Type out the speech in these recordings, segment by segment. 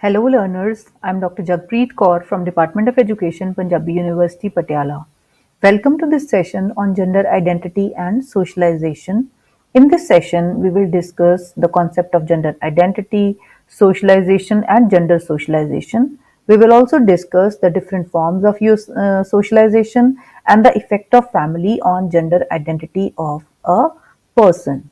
Hello learners, I am Dr. Jagpreet Kaur from Department of Education, Punjabi University, Patiala. Welcome to this session on gender identity and socialization. In this session, we will discuss the concept of gender identity, socialization and gender socialization. We will also discuss the different forms of socialization and the effect of family on gender identity of a person.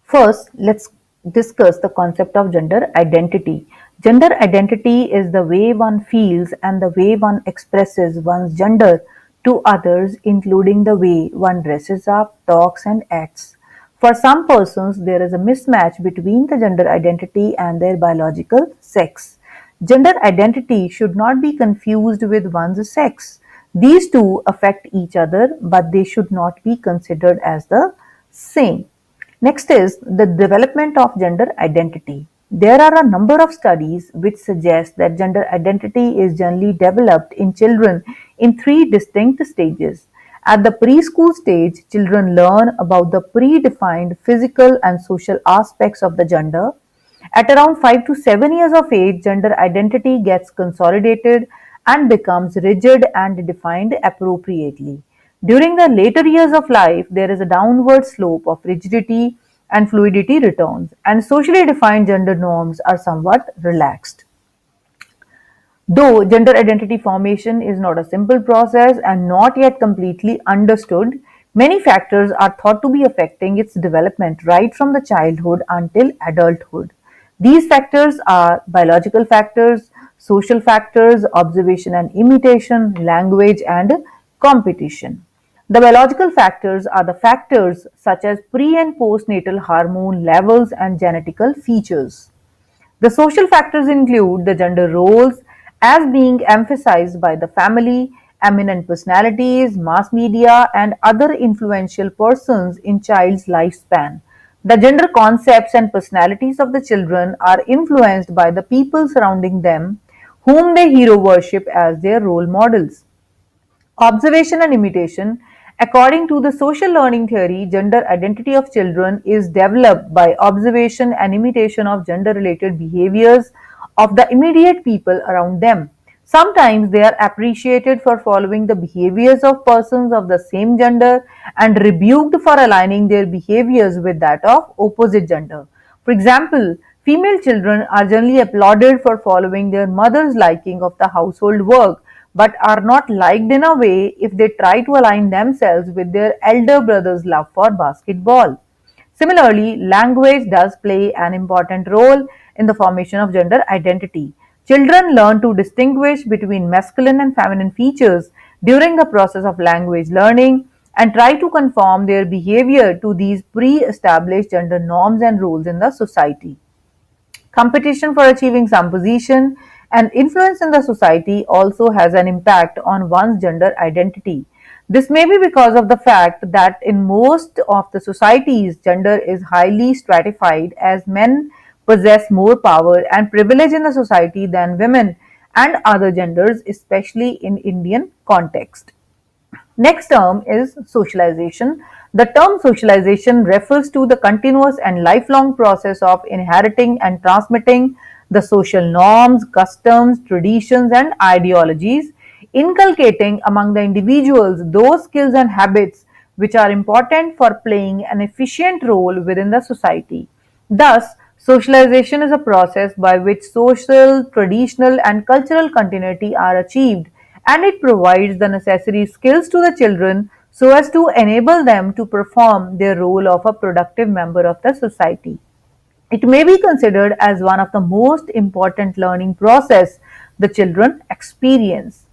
First, let's discuss the concept of gender identity. Gender identity is the way one feels and the way one expresses one's gender to others, including the way one dresses up, talks, and acts. For some persons, there is a mismatch between the gender identity and their biological sex. Gender identity should not be confused with one's sex. These two affect each other, but they should not be considered as the same. Next is the development of gender identity. There are a number of studies which suggest that gender identity is generally developed in children in three distinct stages. At the preschool stage, children learn about the predefined physical and social aspects of the gender. At around 5 to 7 years of age, gender identity gets consolidated and becomes rigid and defined appropriately. During the later years of life, there is a downward slope of rigidity and fluidity returns, and socially defined gender norms are somewhat relaxed. Though gender identity formation is not a simple process and not yet completely understood, many factors are thought to be affecting its development right from the childhood until adulthood. These factors are biological factors, social factors, observation and imitation, language, and competition. The biological factors are the factors such as pre and postnatal hormone levels and genetical features. The social factors include the gender roles as being emphasized by the family, eminent personalities, mass media, and other influential persons in child's lifespan. The gender concepts and personalities of the children are influenced by the people surrounding them, whom they hero worship as their role models. Observation and imitation. According to the social learning theory, gender identity of children is developed by observation and imitation of gender related behaviors of the immediate people around them. Sometimes they are appreciated for following the behaviors of persons of the same gender and rebuked for aligning their behaviors with that of opposite gender. For example, female children are generally applauded for following their mother's liking of the household work but are not liked in a way if they try to align themselves with their elder brother's love for basketball. Similarly, language does play an important role in the formation of gender identity. Children learn to distinguish between masculine and feminine features during the process of language learning and try to conform their behavior to these pre established gender norms and rules in the society. Competition for achieving some position and influence in the society also has an impact on one's gender identity. This may be because of the fact that in most of the societies, gender is highly stratified as men possess more power and privilege in the society than women and other genders, especially in Indian context. Next term is socialization. The term socialization refers to the continuous and lifelong process of inheriting and transmitting the social norms, customs, traditions, and ideologies, inculcating among the individuals those skills and habits which are important for playing an efficient role within the society. Thus, socialization is a process by which social, traditional, and cultural continuity are achieved, and it provides the necessary skills to the children so as to enable them to perform their role of a productive member of the society. It may be considered as one of the most important learning process the children experience.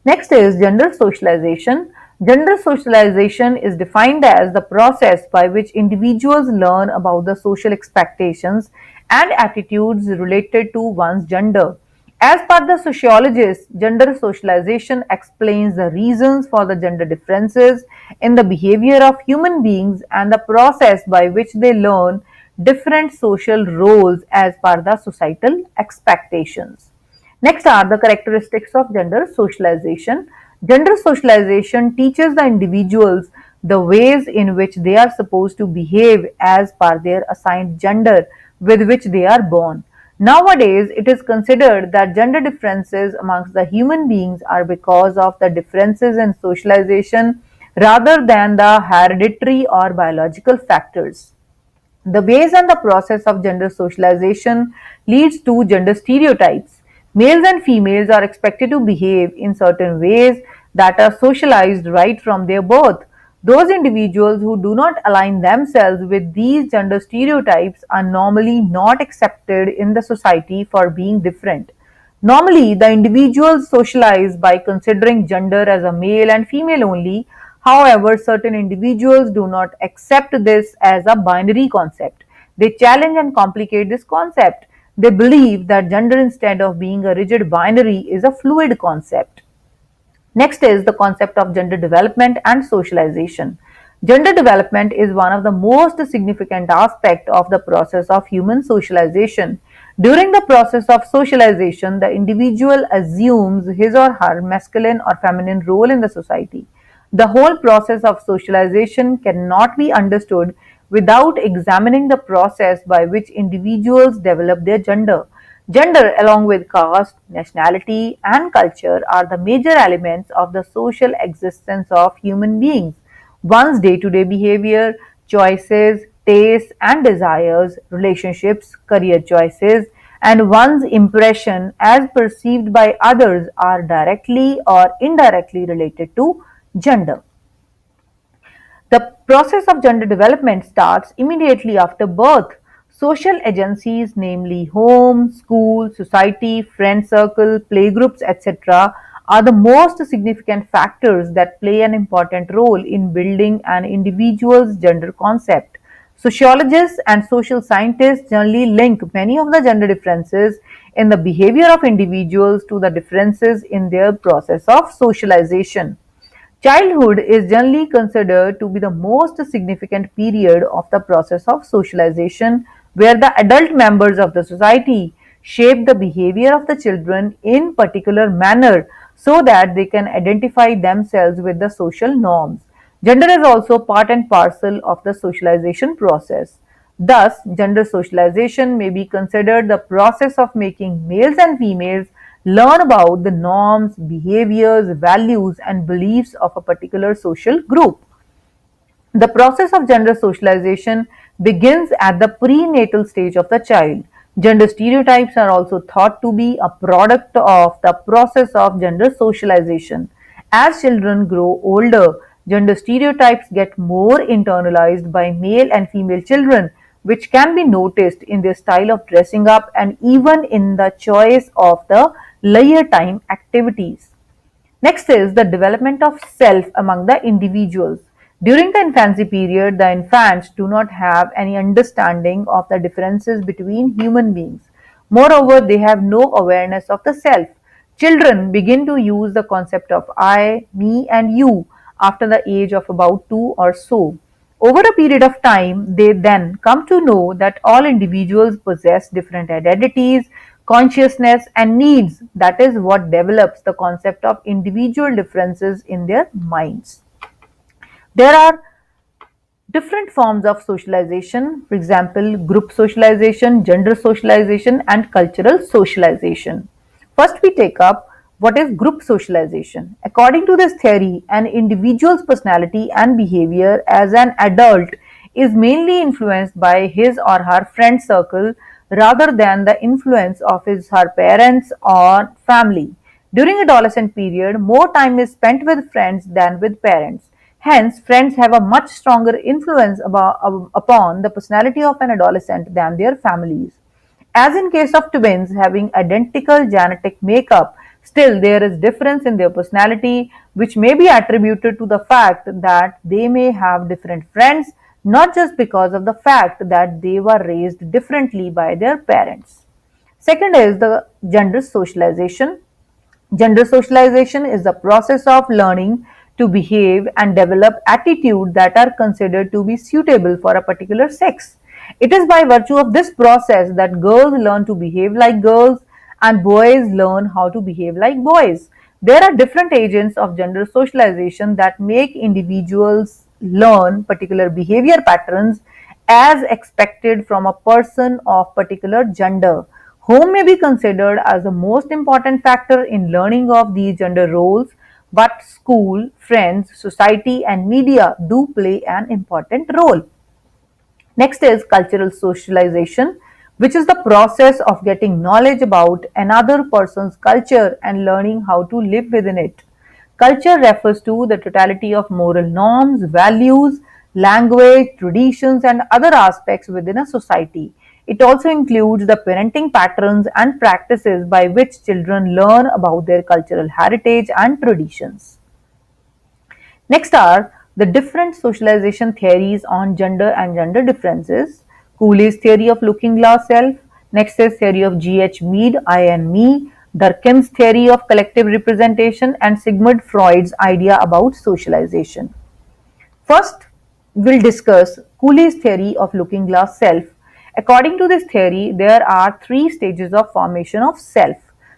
Next is gender socialization. Gender socialization is defined as the process by which individuals learn about the social expectations and attitudes related to one's gender. As per the sociologist, gender socialization explains the reasons for the gender differences in the behavior of human beings and the process by which they learn different social roles as per the societal expectations. Next are the characteristics of gender socialization. Gender socialization teaches the individuals the ways in which they are supposed to behave as per their assigned gender with which they are born. Nowadays, it is considered that gender differences amongst the human beings are because of the differences in socialization rather than the hereditary or biological factors. The ways and the process of gender socialization leads to gender stereotypes. Males and females are expected to behave in certain ways that are socialized right from their birth. Those individuals who do not align themselves with these gender stereotypes are normally not accepted in the society for being different. Normally, the individuals socialize by considering gender as a male and female only. However, certain individuals do not accept this as a binary concept. They challenge and complicate this concept. They believe that gender, instead of being a rigid binary, is a fluid concept. Next is the concept of gender development and socialization. Gender development is one of the most significant aspects of the process of human socialization. During the process of socialization, the individual assumes his or her masculine or feminine role in the society. The whole process of socialization cannot be understood without examining the process by which individuals develop their gender. Gender, along with caste, nationality, and culture, are the major elements of the social existence of human beings. One's day to day behavior, choices, tastes, and desires, relationships, career choices, and one's impression as perceived by others are directly or indirectly related to gender. The process of gender development starts immediately after birth. Social agencies, namely home, school, society, friend circle, playgroups, etc., are the most significant factors that play an important role in building an individual's gender concept. Sociologists and social scientists generally link many of the gender differences in the behavior of individuals to the differences in their process of socialization. Childhood is generally considered to be the most significant period of the process of socialization, where the adult members of the society shape the behavior of the children in particular manner so that they can identify themselves with the social norms. Gender is also part and parcel of the socialization process. Thus, gender socialization may be considered the process of making males and females learn about the norms, behaviors, values, and beliefs of a particular social group. The process of gender socialization begins at the prenatal stage of the child. Gender stereotypes are also thought to be a product of the process of gender socialization. As children grow older, gender stereotypes get more internalized by male and female children, which can be noticed in their style of dressing up and even in the choice of the leisure time activities. Next is the development of self among the individuals. During the infancy period, the infants do not have any understanding of the differences between human beings. Moreover, they have no awareness of the self. Children begin to use the concept of I, me, and you after the age of about 2 or so. Over a period of time, they then come to know that all individuals possess different identities, consciousness, and needs. That is what develops the concept of individual differences in their minds. There are different forms of socialization, for example, group socialization, gender socialization, and cultural socialization. First, we take up what is group socialization. According to this theory, an individual's personality and behavior as an adult is mainly influenced by his or her friend circle rather than the influence of his her parents or family. During adolescent period, more time is spent with friends than with parents. Hence, friends have a much stronger influence upon the personality of an adolescent than their families. As in case of twins having identical genetic makeup, still there is difference in their personality which may be attributed to the fact that they may have different friends, not just because of the fact that they were raised differently by their parents. Second is the gender socialization. Gender socialization is the process of learning to behave and develop attitudes that are considered to be suitable for a particular sex. It is by virtue of this process that girls learn to behave like girls and boys learn how to behave like boys. There are different agents of gender socialization that make individuals learn particular behavior patterns as expected from a person of particular gender Home may be considered as the most important factor in learning of these gender roles, but school, friends, society, and media do play an important role. Next is cultural socialization, which is the process of getting knowledge about another person's culture and learning how to live within it. Culture refers to the totality of moral norms, values, language, traditions, and other aspects within a society. It also includes the parenting patterns and practices by which children learn about their cultural heritage and traditions. Next are the different socialization theories on gender and gender differences. Cooley's theory of looking glass self. Next is theory of G.H. Mead, I and me. Durkheim's theory of collective representation and Sigmund Freud's idea about socialization. First, we'll discuss Cooley's theory of looking glass self. According to this theory, there are three stages of formation of self.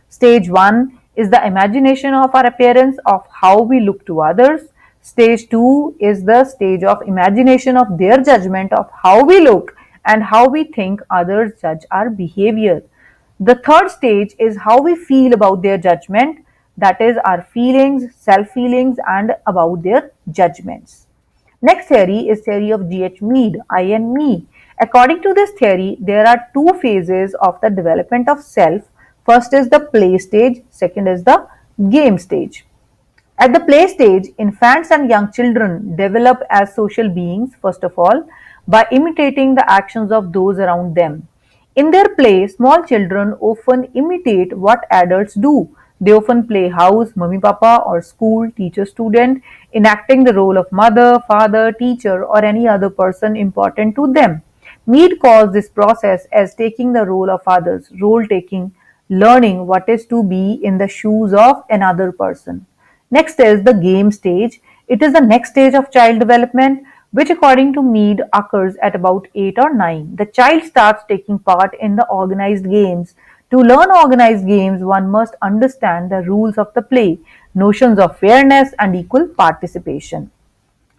Stage 1 is the imagination of our appearance of how we look to others. Stage 2 is the stage of imagination of their judgment of how we look and how we think others judge our behavior. The third stage is how we feel about their judgment, that is, our feelings, self feelings, and about their judgments. Next theory is theory of G.H. Mead, I and me. According to this theory, there are two phases of the development of self. First is the play stage, second is the game stage. At the play stage, infants and young children develop as social beings, first of all, by imitating the actions of those around them. In their play, small children often imitate what adults do. They often play house, mummy papa, or school, teacher student, enacting the role of mother, father, teacher, or any other person important to them. Mead calls this process as taking the role of others, role taking, learning what is to be in the shoes of another person. Next is the game stage. It is the next stage of child development, which according to Mead occurs at about 8 or 9. The child starts taking part in the organized games. To learn organized games, one must understand the rules of the play, notions of fairness and equal participation.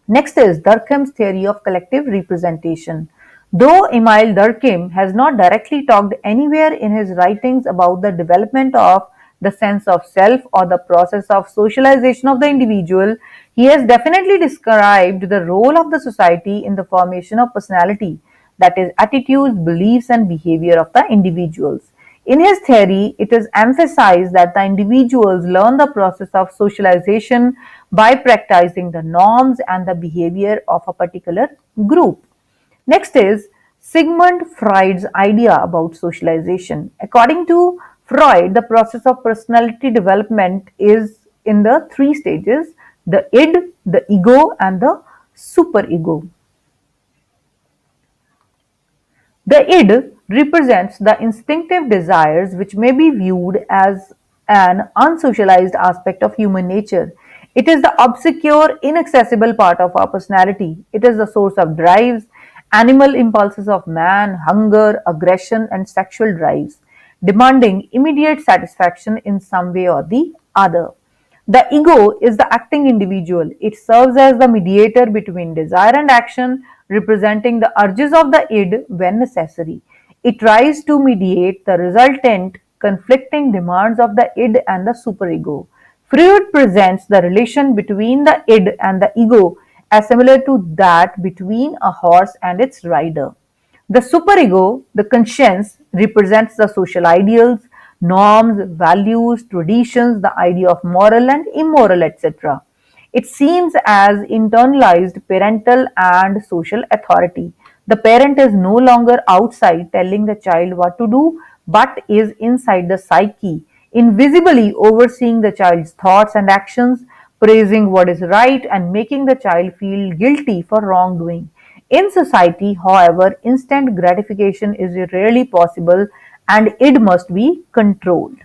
Next is Durkheim's theory of collective representation. Though Emile Durkheim has not directly talked anywhere in his writings about the development of the sense of self or the process of socialization of the individual, he has definitely described the role of the society in the formation of personality, that is, attitudes, beliefs, and behavior of the individuals. In his theory, it is emphasized that the individuals learn the process of socialization by practicing the norms and the behavior of a particular group. Next is Sigmund Freud's idea about socialization. According to Freud, the process of personality development is in the three stages: the id, the ego, and the superego. The id represents the instinctive desires which may be viewed as an unsocialized aspect of human nature. It is the obscure, inaccessible part of our personality. It is the source of drives, animal impulses of man, hunger, aggression, and sexual drives, demanding immediate satisfaction in some way or the other. The ego is the acting individual. It serves as the mediator between desire and action, representing the urges of the id when necessary. It tries to mediate the resultant conflicting demands of the id and the superego. Freud presents the relation between the id and the ego as similar to that between a horse and its rider. The superego, the conscience, represents the social ideals, norms, values, traditions, the idea of moral and immoral, etc. It seems as internalized parental and social authority. The parent is no longer outside telling the child what to do, but is inside the psyche, invisibly overseeing the child's thoughts and actions, praising what is right, and making the child feel guilty for wrongdoing. In society, however, instant gratification is rarely possible and it must be controlled.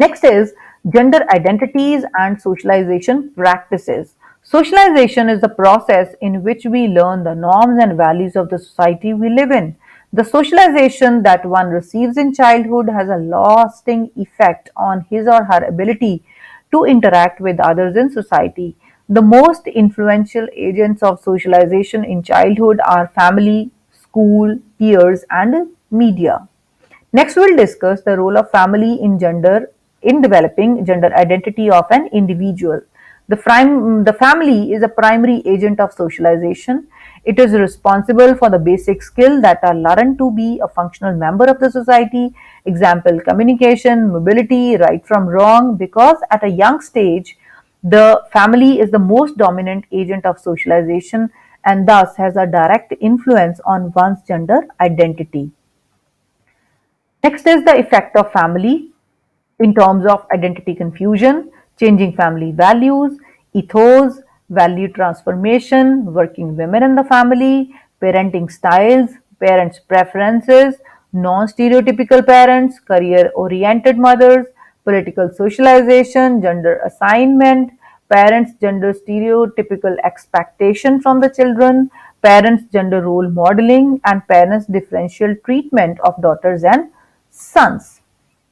Next is gender identities and socialization practices. Socialization is the process in which we learn the norms and values of the society we live in. The socialization that one receives in childhood has a lasting effect on his or her ability to interact with others in society. The most influential agents of socialization in childhood are family, school, peers, and media. Next, we'll discuss the role of family in developing gender identity of an individual. The family is a primary agent of socialization. It is responsible for the basic skills that are learned to be a functional member of the society. Example, communication, mobility, right from wrong, because at a young stage, the family is the most dominant agent of socialization and thus has a direct influence on one's gender identity. Next is the effect of family in terms of identity confusion, changing family values, ethos, value transformation, working women in the family, parenting styles, parents' preferences, non stereotypical parents, career oriented mothers, political socialization, gender assignment, parents' gender stereotypical expectation from the children, parents' gender role modeling, and parents' differential treatment of daughters and sons.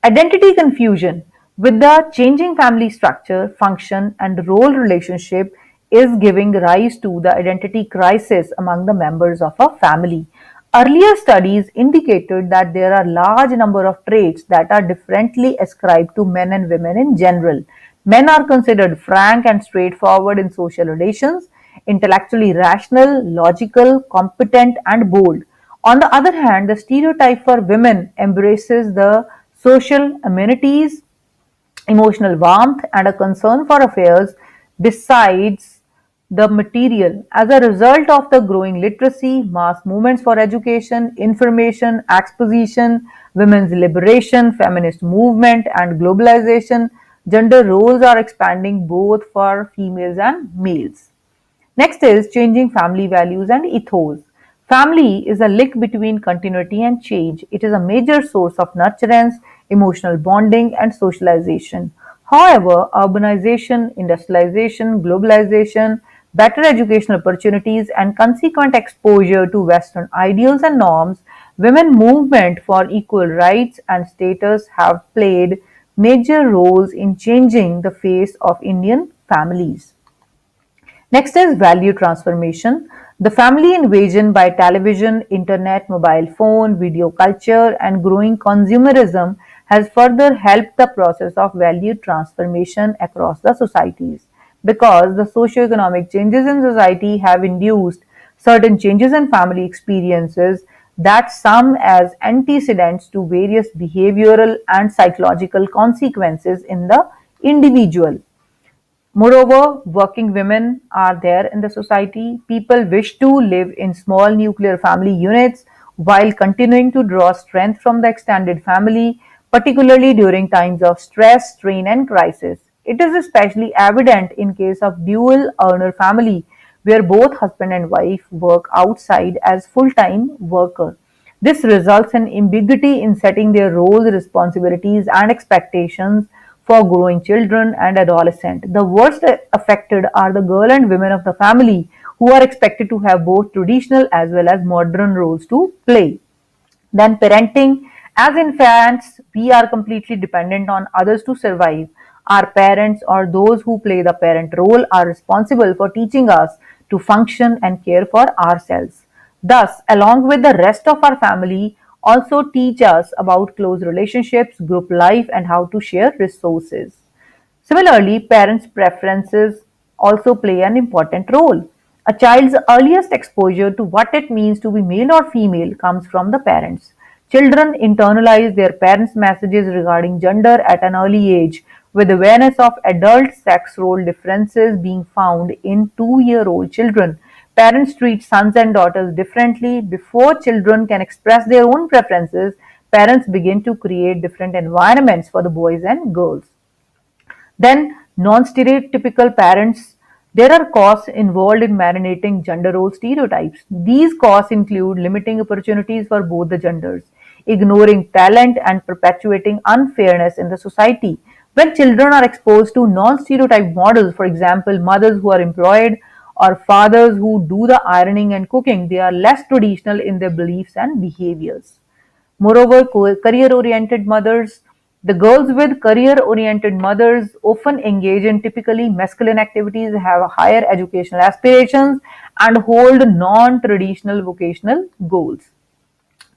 Identity confusion with the changing family structure, function, and role relationship is giving rise to the identity crisis among the members of a family. Earlier studies indicated that there are large number of traits that are differently ascribed to men and women in general. Men are considered frank and straightforward in social relations, intellectually rational, logical, competent, and bold. On the other hand, the stereotype for women embraces the social amenities, emotional warmth, and a concern for affairs besides the material. As a result of the growing literacy, mass movements for education, information, exposition, women's liberation, feminist movement, and globalization, gender roles are expanding both for females and males. Next is changing family values and ethos. Family is a link between continuity and change. It is a major source of nurturance, emotional bonding, and socialization. However, urbanization, industrialization, globalization, better educational opportunities, and consequent exposure to Western ideals and norms, women movement for equal rights and status have played major roles in changing the face of Indian families. Next is value transformation. The family invasion by television, internet, mobile phone, video culture, and growing consumerism has further helped the process of value transformation across the societies. Because the socio-economic changes in society have induced certain changes in family experiences that sum as antecedents to various behavioral and psychological consequences in the individual. Moreover, working women are there in the society. People wish to live in small nuclear family units while continuing to draw strength from the extended family, particularly during times of stress, strain, and crisis. It is especially evident in case of dual earner family where both husband and wife work outside as full-time worker. This results in ambiguity in setting their roles, responsibilities, and expectations for growing children and adolescents. The worst affected are the girl and women of the family who are expected to have both traditional as well as modern roles to play. Then parenting. As infants, we are completely dependent on others to survive. Our parents or those who play the parent role are responsible for teaching us to function and care for ourselves. Thus, along with the rest of our family, also teach us about close relationships, group life, and how to share resources. Similarly, parents' preferences also play an important role. A child's earliest exposure to what it means to be male or female comes from the parents. Children internalize their parents' messages regarding gender at an early age, with awareness of adult sex role differences being found in 2-year-old children. Parents treat sons and daughters differently. Before children can express their own preferences, parents begin to create different environments for the boys and girls. Then, non-stereotypical parents. There are costs involved in marinating gender role stereotypes. These costs include limiting opportunities for both the genders, ignoring talent, and perpetuating unfairness in the society. When children are exposed to non-stereotype models, for example, mothers who are employed or fathers who do the ironing and cooking, they are less traditional in their beliefs and behaviors. Moreover, career oriented mothers, the girls with career oriented mothers often engage in typically masculine activities, have higher educational aspirations, and hold non traditional vocational goals.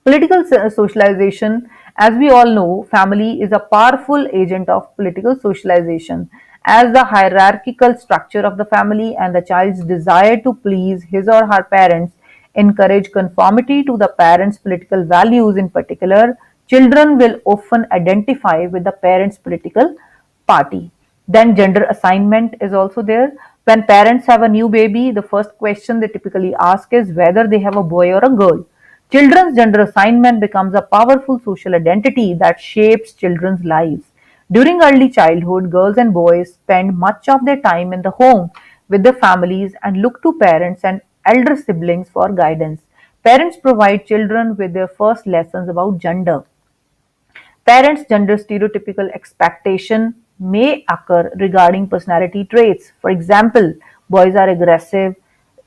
Political socialization As we all know, family is a powerful agent of political socialization, as the hierarchical structure of the family and the child's desire to please his or her parents encourage conformity to the parents' political values. In particular, children will often identify with the parents' political party. Then gender assignment is also there. When parents have a new baby, the first question they typically ask is whether they have a boy or a girl. Children's gender assignment becomes a powerful social identity that shapes children's lives. During early childhood, girls and boys spend much of their time in the home with their families and look to parents and elder siblings for guidance. Parents provide children with their first lessons about gender. Parents' gender stereotypical expectation may occur regarding personality traits. For example, boys are aggressive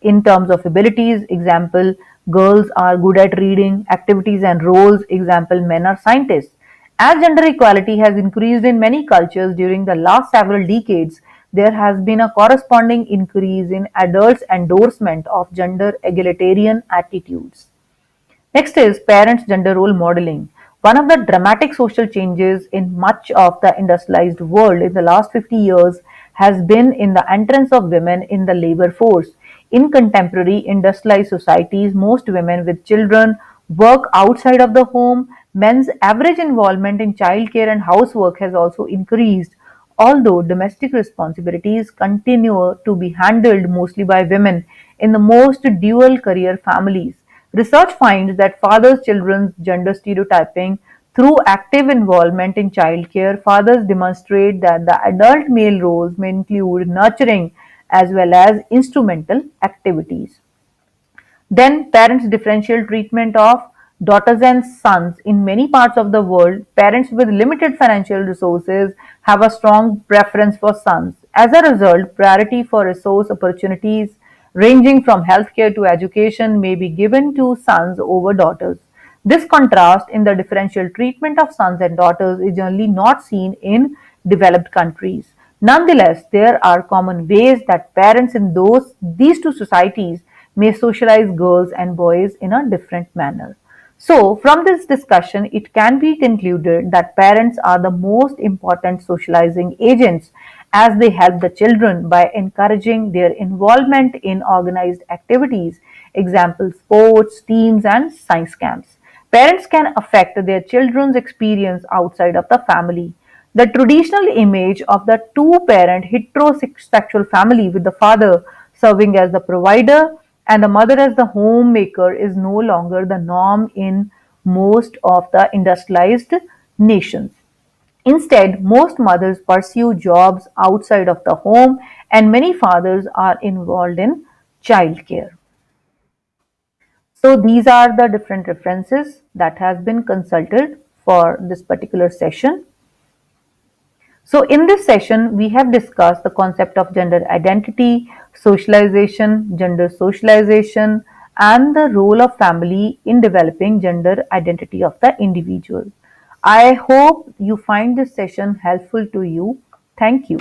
in terms of abilities. Example, girls are good at reading, activities and roles. Example, men are scientists. As gender equality has increased in many cultures during the last several decades, there has been a corresponding increase in adults' endorsement of gender egalitarian attitudes. Next is parents' gender role modeling. One of the dramatic social changes in much of the industrialized world in the last 50 years has been in the entrance of women in the labor force. In contemporary industrialized societies, most women with children work outside of the home. Men's average involvement in childcare and housework has also increased, although domestic responsibilities continue to be handled mostly by women in the most dual career families. Research finds that fathers' children's gender stereotyping through active involvement in childcare. Fathers demonstrate that the adult male roles may include nurturing as well as instrumental activities. Then parents' differential treatment of daughters and sons. In many parts of the world, parents with limited financial resources have a strong preference for sons. As a result, priority for resource opportunities ranging from healthcare to education may be given to sons over daughters. This contrast in the differential treatment of sons and daughters is generally not seen in developed countries. Nonetheless, there are common ways that parents in these two societies may socialize girls and boys in a different manner. So, from this discussion, it can be concluded that parents are the most important socializing agents as they help the children by encouraging their involvement in organized activities, example sports, teams, and science camps. Parents can affect their children's experience outside of the family. The traditional image of the two parent heterosexual family with the father serving as the provider and the mother as the homemaker is no longer the norm in most of the industrialized nations. Instead, most mothers pursue jobs outside of the home and many fathers are involved in childcare. So these are the different references that has been consulted for this particular session. So in this session, we have discussed the concept of gender identity, socialization, gender socialization, and the role of family in developing gender identity of the individual. I hope you find this session helpful to you. Thank you.